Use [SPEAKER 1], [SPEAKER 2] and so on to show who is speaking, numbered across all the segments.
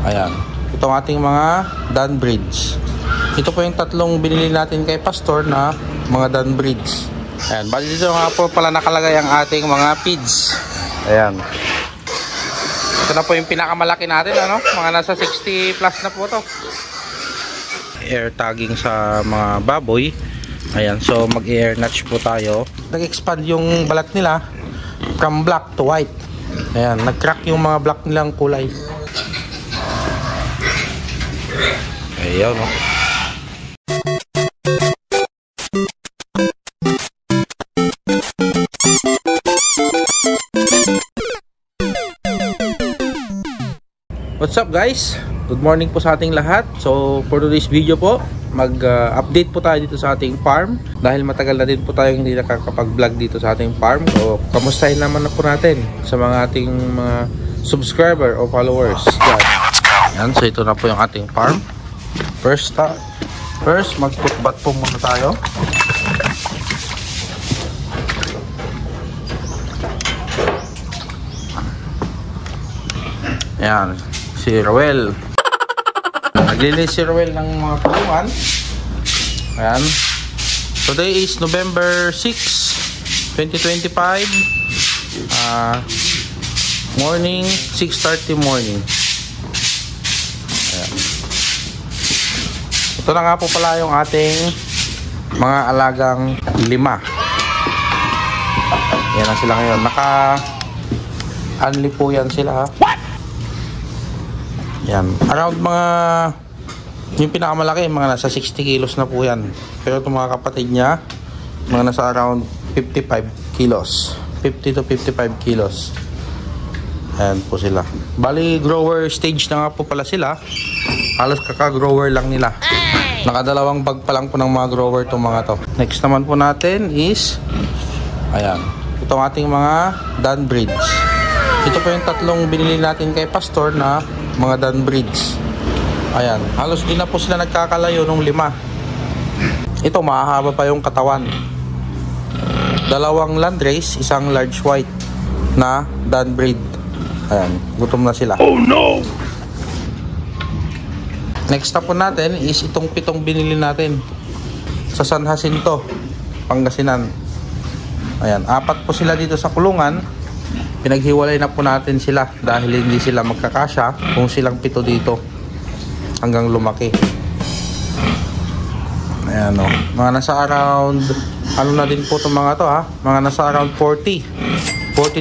[SPEAKER 1] Ayan. Itong ating mga Dunbridge. Ito po yung tatlong binili natin kay Pastor na mga Dunbridge. Ayan. Bali dito nga po pala nakalagay ang ating mga feeds. Ayan. Ito na po yung pinakamalaki natin, ano? Mga nasa 60 plus na po to. Air tagging sa mga baboy. Ayan. So mag-air notch po tayo. Nag-expand yung balat nila from black to white. Ayan. Nag-crack yung mga black nilang kulay. Ayan, no? What's up guys? Good morning po sa ating lahat. So for today's video po, mag-update po tayo dito sa ating farm. Dahil matagal na din po tayo hindi nakakapag-vlog dito sa ating farm. So kamustahin naman na po natin sa mga ating mga subscriber o followers. Yan, so ito na po yung ating farm. First mag-footbath po muna tayo. Yan, si Roel. Naglinis si Roel ng mga kulungan. Ayan. Today is November 6, 2025. Morning, 6:30 morning. Ayan. Ito na nga po pala yung ating mga alagang 5. Yan na sila ngayon. Naka-unli po yan sila, ha? Yan. Around mga, yung pinakamalaki, mga nasa 60 kilos na po yan. Pero itong mga kapatid niya, mga nasa around 55 kilos. 50 to 55 kilos. Ayan po sila. Bali, grower stage na nga po pala sila. Halos kaka-grower lang nila. Nakadalawang bag pa lang po ng mga grower itong mga to. Next naman po natin is, ayan, itong ating mga Dunbridge. Ito po yung tatlong binili natin kay Pastor na mga Dunbridge. Ayan, halos din na po sila nagkakalayo nung 5. Ito, mahahaba pa yung katawan. 2 landrace, 1 large white na Dunbridge. Ayan, gutom na sila. Oh no! Next na po natin is itong 7 binili natin sa San Jacinto, Pangasinan. Ayan, 4 po sila dito sa kulungan. Pinaghiwalay na po natin sila dahil hindi sila magkakasya kung silang 7 dito hanggang lumaki. Ayan, o. Mga nasa around, ano na din po itong mga to, ha? Mga nasa around 40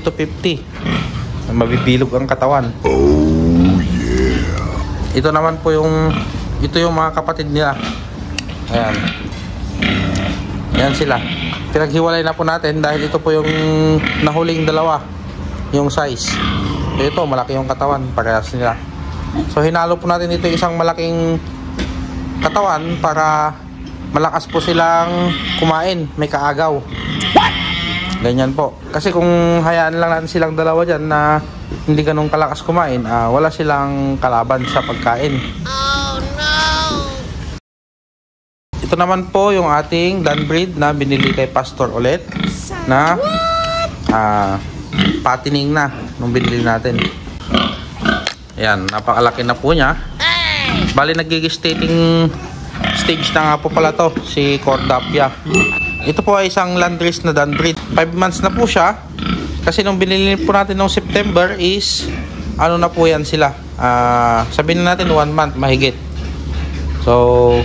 [SPEAKER 1] to 50. Mabibilog ang katawan. Oh yeah. Ito naman po yung, ito yung mga kapatid nila. Ayan. Ayan sila. Pinaghiwalay na po natin dahil ito po yung nahuling 2. Yung size. Ito, malaki yung katawan. Parehas nila. So, hinalo po natin ito isang malaking katawan para malakas po silang kumain. May kaagaw. Ganyan po. Kasi kung hayaan lang natin silang 2 dyan na hindi ganun kalakas kumain, wala silang kalaban sa pagkain. Oh, no! Ito naman po yung ating Dunbridge na binili kay Pastor ulit na patining na nung binili natin. Ayan, napakalaki na po niya. Bali, nagigestating stage na nga po pala to, si Cordapia. Ito po ay isang landrace na Dunbridge. 5 months na po siya. Kasi nung binili po natin noong September is, ano na po yan sila. Sabihin na natin 1 month, mahigit. So,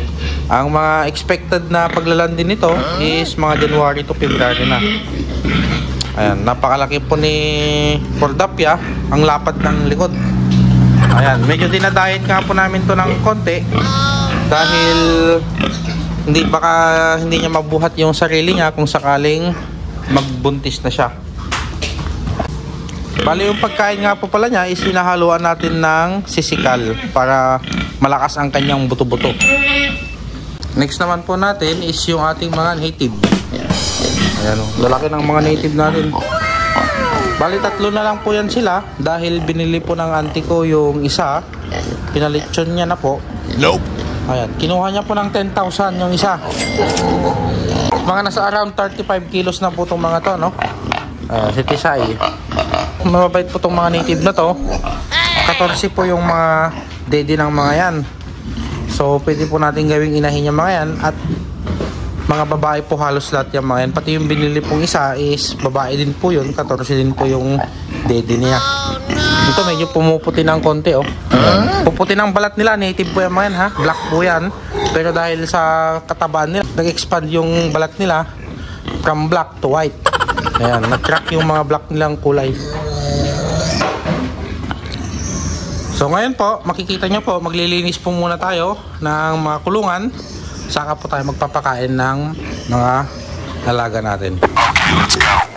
[SPEAKER 1] ang mga expected na paglalandi nito is mga January to February na. Ayan, napakalaki po ni Cordapia, ang lapad ng likod. Ayan, medyo dinadayet nga po namin to ng konti dahil hindi niya mabuhat yung sarili niya kung sakaling magbuntis na siya. Bali, yung pagkain nga po pala niya is hinahaluan natin ng sisikal para malakas ang kanyang buto-buto. Next naman po natin is yung ating mga native. Ayan, lalaki ng mga native natin. Bali, 3 na lang po yan sila dahil binili po ng auntie ko yung isa. Pinalitson niya na po. Nope. Ayan, kinuha niya po ng 10,000 yung isa. Mga nasa around 35 kilos na po itong mga to, no? Si Tisay. Mababait po itong mga native na to. 14 po yung mga daddy ng mga yan. So pwede po natin gawing inahin yung mga yan. At mga babae po halos lahat yung mga yan. Pati yung binili pong isa is babae din po yun. 14 din po yung daddy niya. Ito medyo pumuputi ng konti oh. Puputi ng balat nila. Native po yung mga yan ha. Black po yan. Pero dahil sa katabaan nila, nag-expand yung balat nila from black to white. Ayan, nag-crack yung mga black nilang kulay. So ngayon po, makikita nyo po, maglilinis po muna tayo ng mga kulungan. Saka po tayo magpapakain ng mga alaga natin. Let's go!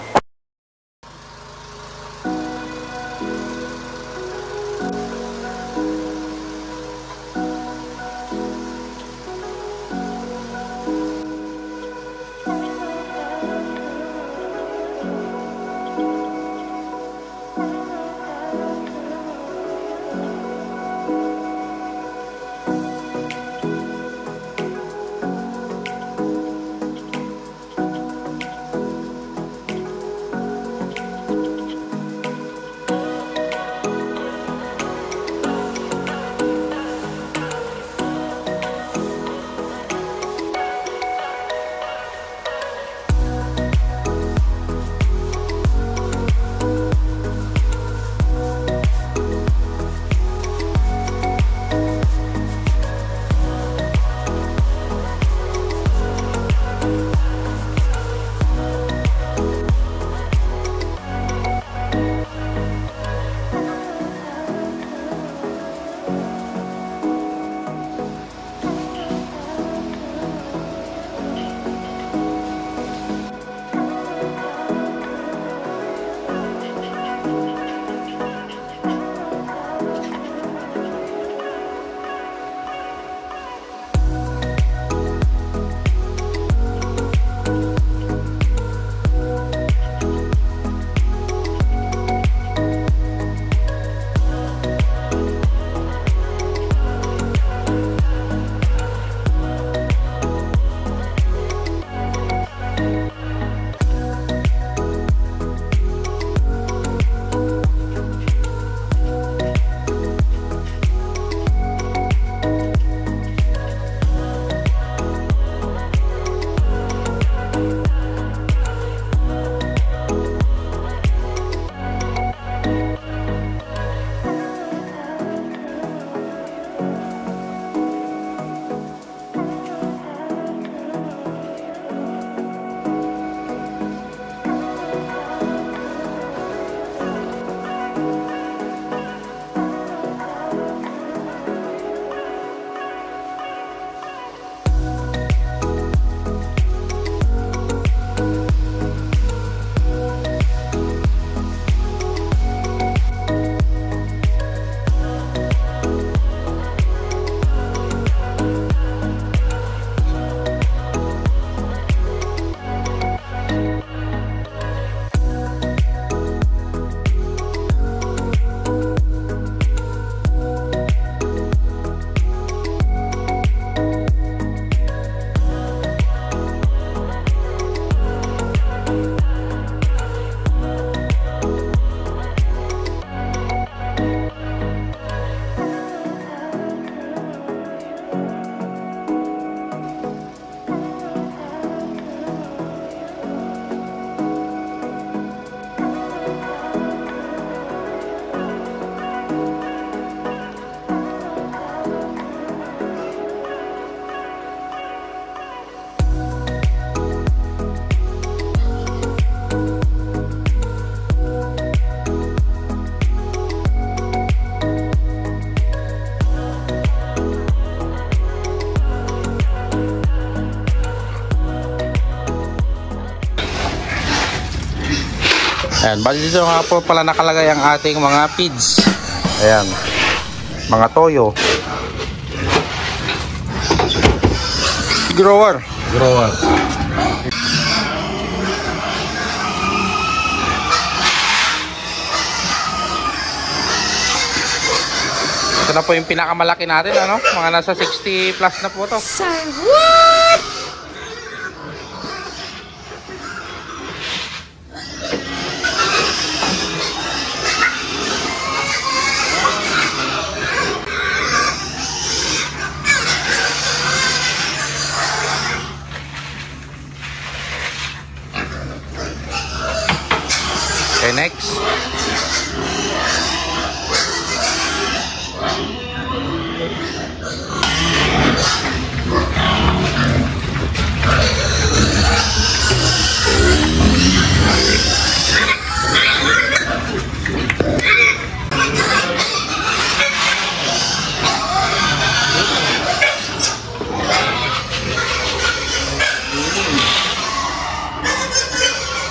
[SPEAKER 1] Ayan, bali dito nga po pala nakalagay ang ating mga feeds. Ayan, mga toyo. Grower. Ito na po yung pinakamalaki natin, ano? Mga nasa 60 plus na po to.
[SPEAKER 2] Sir, what?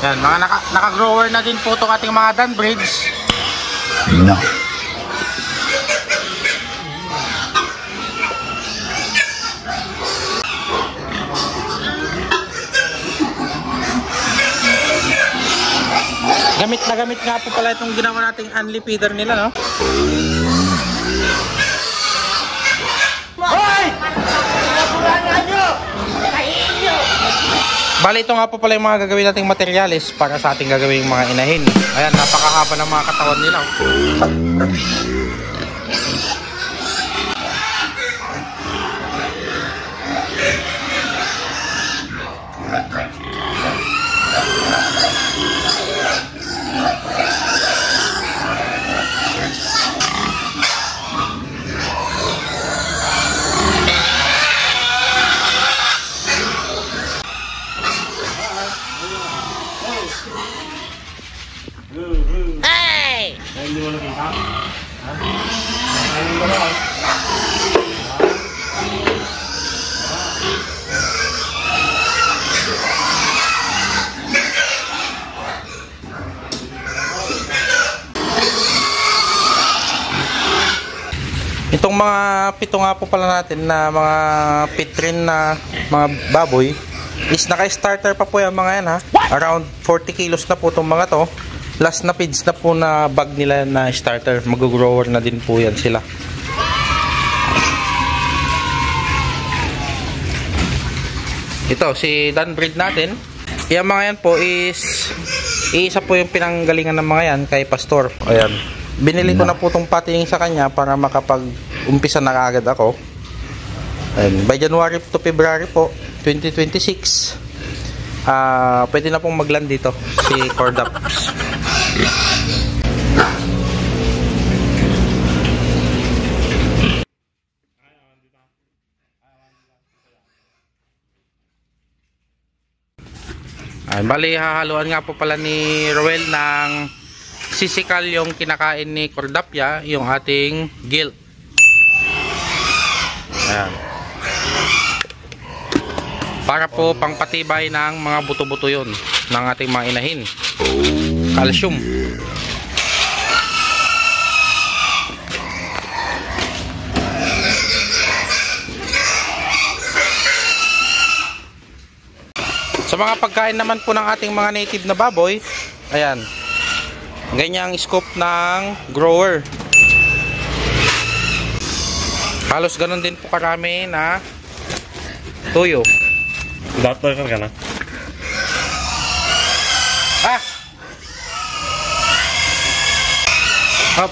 [SPEAKER 1] Yan, mga naka-grower na din po itong ating mga Dunbridge.
[SPEAKER 2] No.
[SPEAKER 1] Gamit na gamit nga po pala itong ginawa nating unli feeder nila, no? Hoy! Bali, ito nga po pala yung mga gagawin nating materyales para sa ating gagawing mga inahin. Ayan, napakahaba ng mga katawan nila.
[SPEAKER 3] Hey!
[SPEAKER 1] Itong mga pito nga po pala natin na mga pit rin na mga baboy is naka-starter pa po yung mga yan, ha. Around 40 kilos na po itong mga to. Last na feeds na po na bag nila na starter. Mag-grower na din po yan sila. Ito, si Dunbridge natin. Yung mga yan po is isa po yung pinanggalingan ng mga yan kay Pastor. Ayan. Binili ko na po itong pating sa kanya para makapag-umpisa na agad ako. Ayan. By January to February po, 2026, pwede na pong magland dito si Cordaps. Ay, bali, hahaluan nga po pala ni Roel ng sisikal yung kinakain ni Cordapia, yung ating gilt. Ayan. Para po pangpatibay ng mga buto-buto yun ng ating mga inahin. Calcium. Sa mga pagkain naman po ng ating mga native na baboy, ayan, ganyang scoop ng grower. Halos ganun din po karami na tuyo.
[SPEAKER 2] Dapat ka na.
[SPEAKER 1] Hop.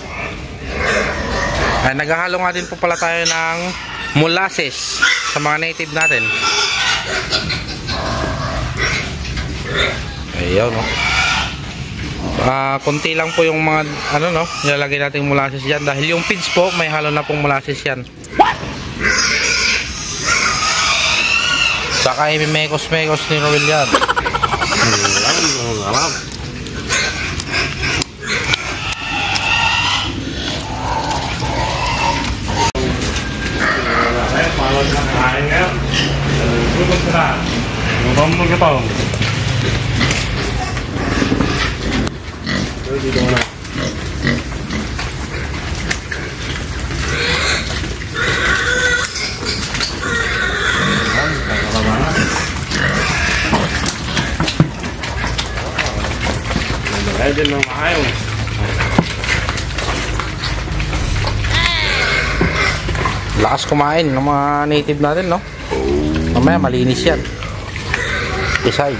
[SPEAKER 1] Ay, naghahalo nga din po pala tayo ng molasses sa mga native natin. Ayun, no. Konti lang po yung mga no, nilalagay natin molasses diyan dahil yung feeds po may halo na pong molasses yan. Saka mekos ni Roel yan.
[SPEAKER 2] Alam. Dito na. Din ng maayo.
[SPEAKER 1] Lakas kumain ng mga native natin, no? Mamaya malinis yan. Isay.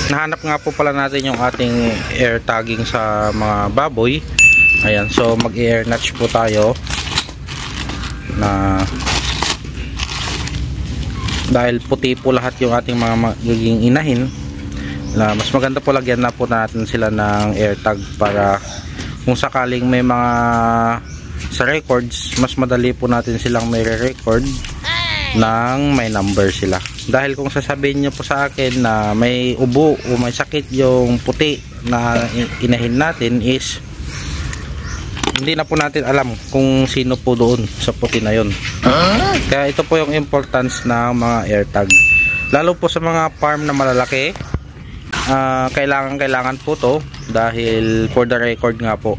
[SPEAKER 1] Nahanap nga po pala natin yung ating air tagging sa mga baboy. Ayan, so mag-air notch po tayo na dahil puti po lahat yung ating mga magiging inahin, na mas maganda po lagyan na po natin sila ng air tag para kung sakaling may mga sa records, mas madali po natin silang may re-record nang may number sila. Dahil kung sasabihin nyo po sa akin na may ubo o may sakit yung puti na inahin natin, is hindi na po natin alam kung sino po doon sa puti na yon. Kaya ito po yung importance ng mga AirTag. Lalo po sa mga farm na malalaki, kailangan po to dahil for the record nga po.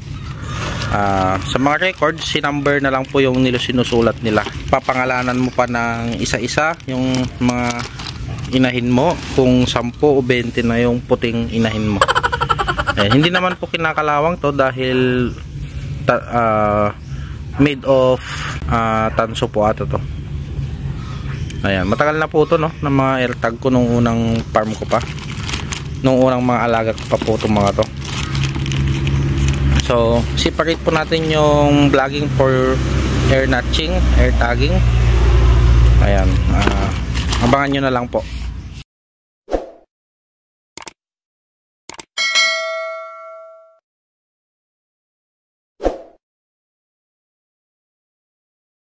[SPEAKER 1] Sa mga records, si number na lang po yung sinusulat nila. Papangalanan mo pa ng isa-isa yung mga inahin mo kung 10 o 20 na yung puting inahin mo. Hindi naman po kinakalawang to dahil made of tanso po ato to. Ayan, matagal na po to, no, ng mga AirTag ko nung unang farm ko pa. Nung unang mga alaga ko pa po itong mga to. So, separate po natin yung vlogging for air notching, air tagging. Ayan, abangan nyo na lang po.